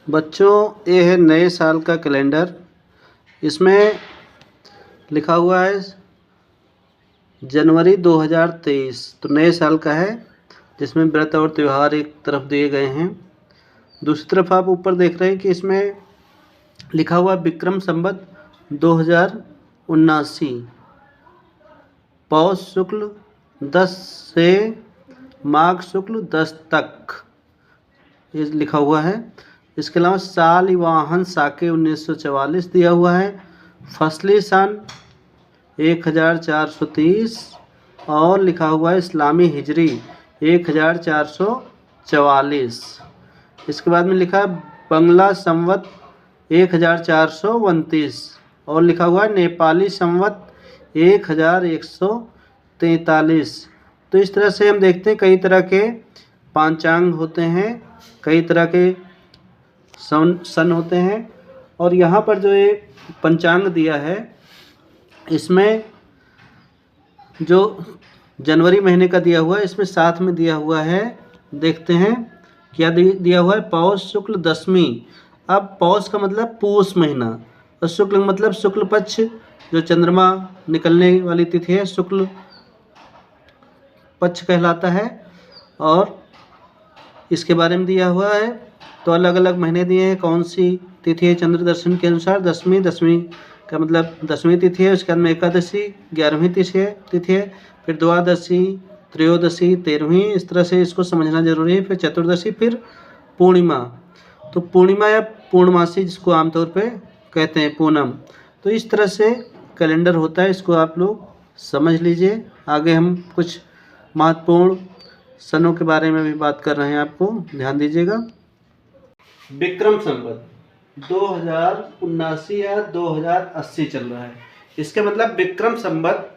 बच्चों, ये है नए साल का कैलेंडर। इसमें लिखा हुआ है जनवरी 2023। तो नए साल का है, जिसमें व्रत और त्यौहार एक तरफ दिए गए हैं। दूसरी तरफ आप ऊपर देख रहे हैं कि इसमें लिखा हुआ विक्रम संवत 2079, पौष शुक्ल 10 से माघ शुक्ल 10 तक ये लिखा हुआ है। इसके अलावा सालिवाहन साके 1944 दिया हुआ है। फसली सन 1430 और लिखा हुआ है इस्लामी हिजरी 1444। इसके बाद में लिखा है बंगला संवत 1429 और लिखा हुआ है नेपाली संवत 1143। तो इस तरह से हम देखते हैं कई तरह के पांचांग होते हैं, कई तरह के सन होते हैं। और यहाँ पर जो ये पंचांग दिया है, इसमें जो जनवरी महीने का दिया हुआ है, इसमें साथ में दिया हुआ है, देखते हैं क्या दिया हुआ है। पौष शुक्ल 10वीं। अब पौष का मतलब पूष महीना और शुक्ल मतलब शुक्ल पक्ष, जो चंद्रमा निकलने वाली तिथि है, शुक्ल पक्ष कहलाता है। और इसके बारे में दिया हुआ है। तो अलग अलग महीने दिए हैं, कौन सी तिथि है चंद्र दर्शन के अनुसार। 10वीं का मतलब 10वीं तिथि है। उसके बाद में एकादशी 11वीं तिथि है। फिर द्वादशी, त्रयोदशी 13वीं। इस तरह से इसको समझना जरूरी है। फिर चतुर्दशी, फिर पूर्णिमा। तो पूर्णिमा या पूर्णमासी जिसको आमतौर पे कहते हैं, पूनम। तो इस तरह से कैलेंडर होता है, इसको आप लोग समझ लीजिए। आगे हम कुछ महत्वपूर्ण सनों के बारे में भी बात कर रहे हैं, आपको ध्यान दीजिएगा। विक्रम संवत 2079 या 2080 चल रहा है। इसके मतलब विक्रम संवत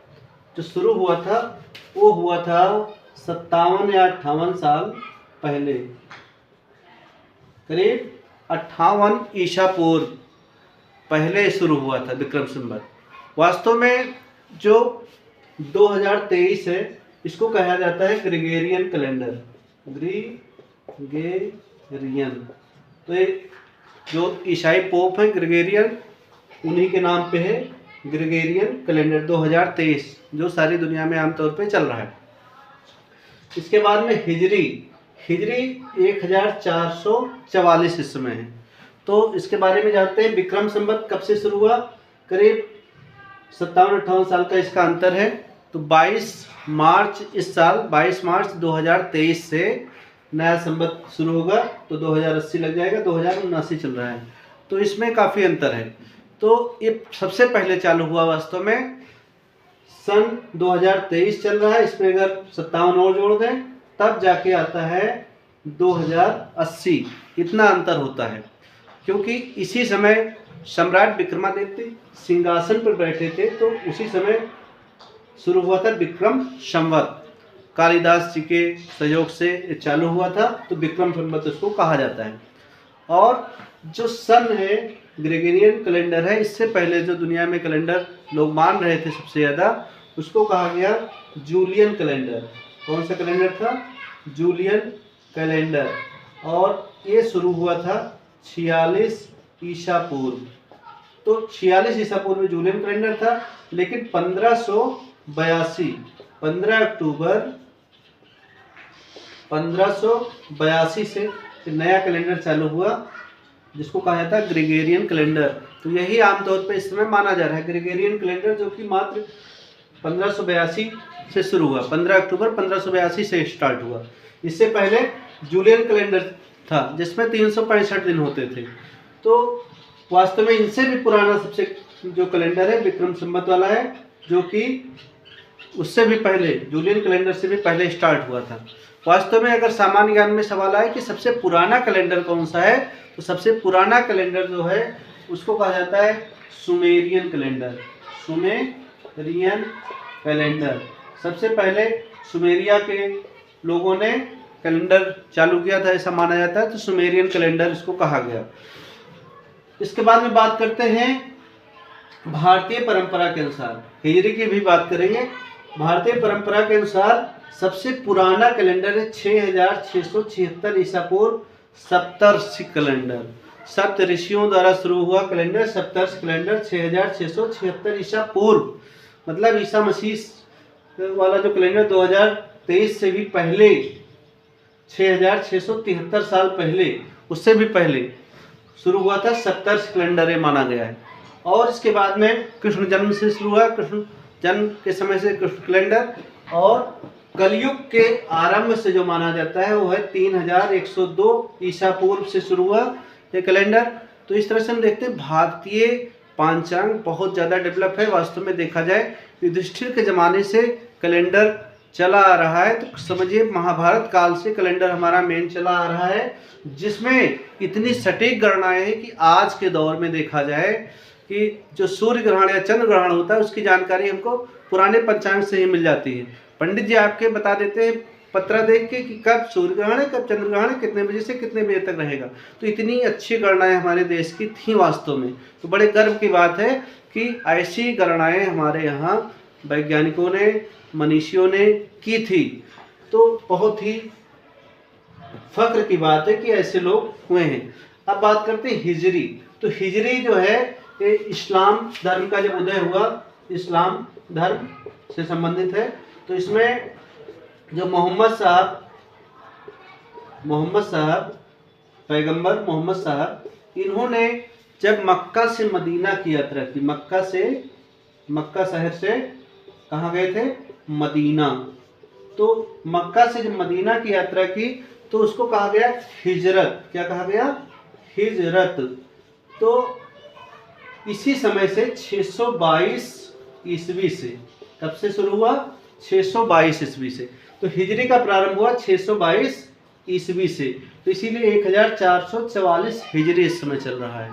जो शुरू हुआ था वो हुआ था 57 या 58 साल पहले, करीब 58 ईसा पूर्व पहले शुरू हुआ था विक्रम संवत। वास्तव में जो 2023 है, इसको कहा जाता है ग्रेगोरियन कैलेंडर। ग्रेगोरियन, तो ये जो ईसाई पोप है ग्रेगोरियन, उन्हीं के नाम पे है ग्रेगोरियन कैलेंडर 2023, जो सारी दुनिया में आमतौर पे चल रहा है। इसके बाद में हिजरी 1444 इस समय है। तो इसके बारे में जानते हैं। विक्रम संवत कब से शुरू हुआ, करीब 57-58 साल का इसका अंतर है। तो 22 मार्च इस साल 22 मार्च 2023 से नया संवत शुरू होगा। तो 2080 लग जाएगा, 2079 चल रहा है। तो इसमें काफ़ी अंतर है। तो ये सबसे पहले चालू हुआ वास्तव में सन 2023 चल रहा है। इसमें अगर 57 और जोड़ दें तब जाके आता है 2080। इतना अंतर होता है क्योंकि इसी समय सम्राट विक्रमादित्य सिंहासन पर बैठे थे। तो उसी समय शुरू हुआ था विक्रम संवत। कालिदास जी के सहयोग से चालू हुआ था, तो विक्रम संवत उसको कहा जाता है। और जो सन है, ग्रेगोरियन कैलेंडर है, इससे पहले जो दुनिया में कैलेंडर लोग मान रहे थे सबसे ज़्यादा, उसको कहा गया जूलियन कैलेंडर। कौन सा कैलेंडर था? Julian calendar. और ये शुरू हुआ था 46 ईसा पूर्व। तो 46 ईसा पूर्व में जूलियन कैलेंडर था, लेकिन 15 अक्टूबर 1582 से नया कैलेंडर चालू हुआ, जिसको कहा जाता है ग्रेगोरियन कैलेंडर। तो यही आमतौर पर इस समय माना जा रहा है ग्रेगोरियन कैलेंडर, जो कि मात्र 1582 से शुरू हुआ। 15 अक्टूबर 1582 से स्टार्ट हुआ। इससे पहले जूलियन कैलेंडर था, जिसमें 365 दिन होते थे। तो वास्तव में इनसे भी पुराना सबसे जो कैलेंडर है विक्रम संवत वाला है, जो कि उससे भी पहले, जूलियन कैलेंडर से भी पहले स्टार्ट हुआ था। वास्तव में अगर सामान्य ज्ञान में सवाल आए कि सबसे पुराना कैलेंडर कौन सा है, तो सबसे पुराना कैलेंडर जो है उसको कहा जाता है सुमेरियन कैलेंडर। सुमेरियन कैलेंडर सबसे पहले सुमेरिया के लोगों ने कैलेंडर चालू किया था, ऐसा माना जाता है। तो सुमेरियन कैलेंडर इसको कहा गया। इसके बाद में बात करते हैं भारतीय परंपरा के अनुसार, हिजरी की भी बात करेंगे। भारतीय परंपरा के अनुसार सबसे पुराना कैलेंडर है 6676 ईसा पूर्व सप्तर्षि कैलेंडर। सप्त ऋषियों द्वारा शुरू हुआ कैलेंडर सप्तर्ष कैलेंडर 6676 ईसा पूर्व, मतलब ईसा मसीह वाला जो कैलेंडर 2023 से भी पहले 6673 साल पहले, उससे भी पहले शुरू हुआ था, सप्तर्ष कैलेंडर ये माना गया है। और इसके बाद में कृष्ण जन्म से शुरू हुआ, कृष्ण जन्म के समय से कृष्ण कैलेंडर, और कलयुग के आरंभ से जो माना जाता है वो है 3102 ईसा पूर्व से शुरू हुआ ये कैलेंडर। तो इस तरह से हम देखते हैं भारतीय पांचांग बहुत ज़्यादा डेवलप है। वास्तव में देखा जाए युधिष्ठिर के ज़माने से कैलेंडर चला आ रहा है, तो समझिए महाभारत काल से कैलेंडर हमारा मेन चला आ रहा है, जिसमें इतनी सटीक गणनाएं हैं कि आज के दौर में देखा जाए कि जो सूर्य ग्रहण या चंद्र ग्रहण होता है उसकी जानकारी हमको पुराने पंचांग से ही मिल जाती है। पंडित जी आपके बता देते हैं पत्रा देख के कि कब सूर्य ग्रहण है, कब चंद्र ग्रहण है, कितने बजे से कितने बजे तक रहेगा। तो इतनी अच्छी गणनाएं हमारे देश की थी वास्तव में, तो बड़े गर्व की बात है कि ऐसी गणनाएं हमारे यहाँ वैज्ञानिकों ने, मनीषियों ने की थी। तो बहुत ही फख्र की बात है कि ऐसे लोग हुए हैं। अब बात करते हैं हिजरी। तो हिजरी जो है ये इस्लाम धर्म का जब उदय हुआ, इस्लाम धर्म से संबंधित है। तो इसमें जो मोहम्मद साहब पैगंबर मोहम्मद साहब, इन्होंने जब मक्का से मदीना की यात्रा की, मक्का शहर से कहाँ गए थे, मदीना। तो मक्का से जब मदीना की यात्रा की तो उसको कहा गया हिजरत। क्या कहा गया, हिजरत। तो इसी समय से 622 ईस्वी से, कब से शुरू हुआ, 622 ईस्वी से। तो हिजरी का प्रारंभ हुआ 622 ईस्वी से, तो इसीलिए 1444 हिजरी इस समय चल रहा है।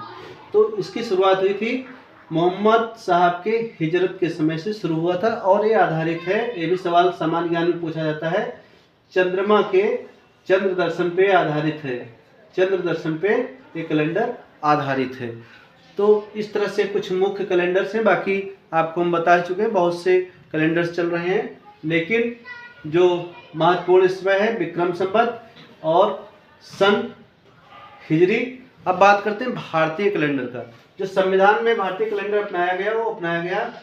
तो इसकी शुरुआत हुई थी मोहम्मद साहब के हिजरत के समय से शुरू हुआ था। और ये आधारित है, ये भी सवाल सामान्य ज्ञान में पूछा जाता है, चंद्रमा के चंद्र दर्शन पे आधारित है, चंद्र दर्शन पे ये कैलेंडर आधारित है। तो इस तरह से कुछ मुख्य कैलेंडर्स हैं, बाकी आपको हम बता चुके हैं बहुत से कैलेंडर्स चल रहे हैं, लेकिन जो महत्वपूर्ण इसमें है विक्रम संवत और सन हिजरी। अब बात करते हैं भारतीय कैलेंडर का। जो संविधान में भारतीय कैलेंडर अपनाया गया वो अपनाया गया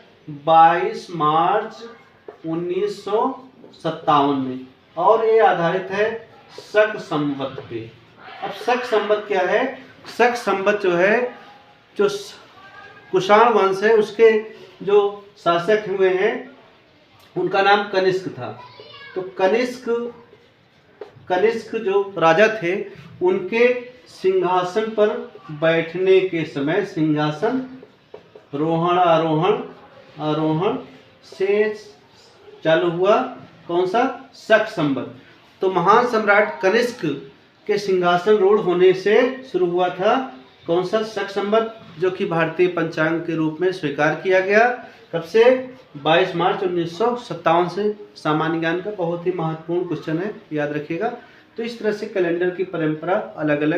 22 मार्च 1957 में, और ये आधारित है शक संवत पे। अब शक संवत क्या है, शक संवत जो है, जो कुषाण वंश है उसके जो शासक हुए हैं उनका नाम कनिष्क था। तो कनिष्क जो राजा थे उनके सिंहासन पर बैठने के समय सिंहासन रोहण आरोहण से चालू हुआ कौन सा, शक संवत। तो महान सम्राट कनिष्क के सिंहासन रूढ़ होने से शुरू हुआ था कौन सा, शक संवत, जो कि भारतीय पंचांग के रूप में स्वीकार किया गया। कब से, 22 मार्च 1957 से। सामान्य ज्ञान का बहुत ही महत्वपूर्ण क्वेश्चन है, याद रखिएगा। तो इस तरह से कैलेंडर की परंपरा अलग अलग